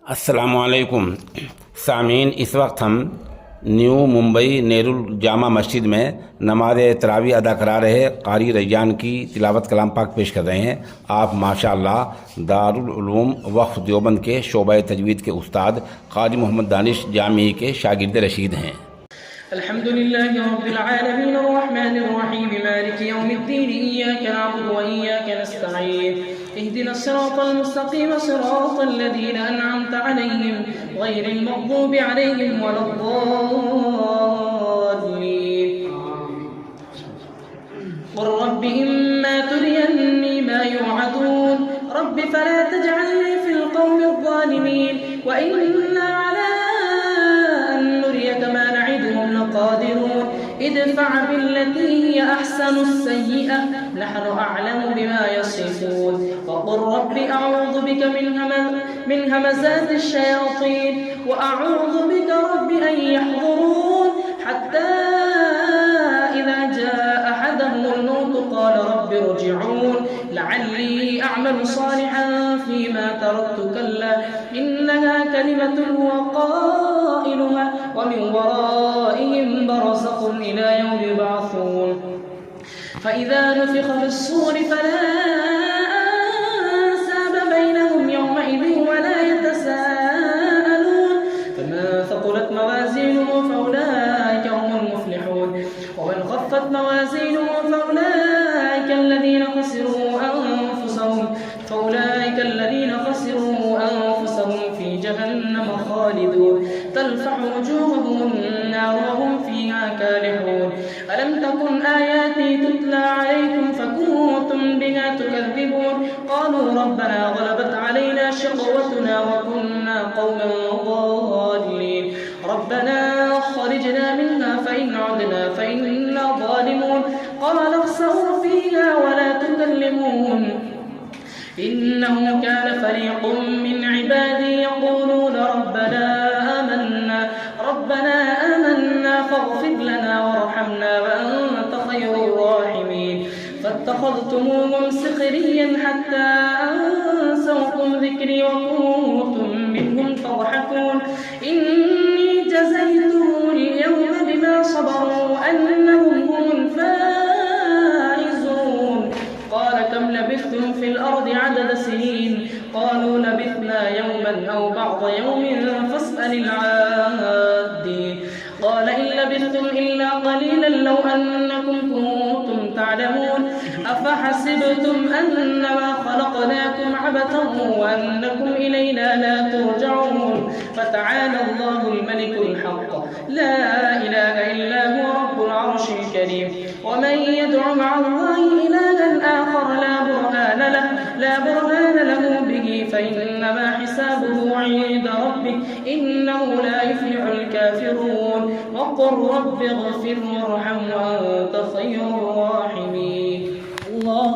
अस्सलामुअलैकुम सामीन, इस वक्त हम न्यू मुंबई नेरुल जामा मस्जिद में नमाज तरावी अदा करा रहे कारी रैयान की तिलावत कलाम पाक पेश कर रहे हैं। आप माशाअल्लाह दारुल उलूम वक्फ देवबंद के शोबा तजवीद के उस्ताद कारी मोहम्मद दानिश जामी के शागिर्द रशीद हैं। अल्हम्दुलिल्लाहि रब्बिल आलमीन अर्रहमानिर रहीम मालिकि यौमिद्दीन इय्याका नअबुदु व इय्याका नस्तईन इहदिनस सिरातल मुस्तकीम सिरातल लज़ीना अनअमता अलैहिम गैरिल मग़दूबि अलैहिम वलद्दाल्लीन। क़ुल रब्बि इम्मा तुरियन्नी मा युअदून रब्बि फला तजअलनी फिल क़ौमिज़ ज़ालिमीन व इन्ना अला अन नुरियक मा न'iदुहुम लक़ादिरून इदफ़अ बिल्लती हिय अहसनु अस्सय्यिअह नहनु अअलमु बिमा यसिफून वक़ुल रब्बि अऊज़ु बिक मिन हमज़ाति श्शयातीन व अऊज़ु बिक रब्बि अन यहज़ुरून हत्ता इज़ा जाअ अहदहुमुल मौत क़ाल रब्बि इरजिऊन लअल्ली अअमलु सालिहान फ़ीमा तरक्तु कल्ला इन्नहा कलिमतुन हुव क़ाइलुहा व मिन वराइहिम बरज़ख़ुन इला यौमि युबअसून फ़इज़ा नुफ़िख़ फ़िस्सूरि फ़ला अन्साब बैनहुम यौमइज़िन वला यतसाअलून फ़मन ثقلت موازينه فأولئك هم المفلحون ومن خفت موازينه فأولئك الذين خسروا أنفسهم في جهنم خالدون تلفح وجوههم النار وهم فيها كالحون ألم تكن آياتي تتلى عليكم فكنتم بها تكذبون قالوا ربنا غلبت علينا شقوتنا وكنا قوما ضالين ربنا أخرجنا منها فإن عدنا فإنا ظالمون قال اخسئوا فيها ولا تكلمون إنه كان فريق من عبادي يقولون ربنا آمنا فاغفر لنا وارحمنا وأنت خير الراحمين فاتخذتموهم سخريا حتى أنسوكم ذكري وكنتم منهم تضحكون إني جزيتهم اليوم بما صبروا أنهم هم الفائزون قال كم لبثتم في الأرض عدد سنين قالوا لبثنا يوما أو بعض يوم فاسأل العادين قال إن لبثتم إلا قليلا لو أنكم كنتم تعلمون أفحسبتم أنما خلقناكم عبثا وأنكم إلينا لا ترجعون فتعالى الله الملك الحق لا إله إلا هو رب العرش الكريم ومن يدع مع الله إلها آخر لا برهان له به فإنما حسابه عند ربه إنه لا يفلح الكافرون وقل رب اغفر وارحم وأنت خير الراحمين. الله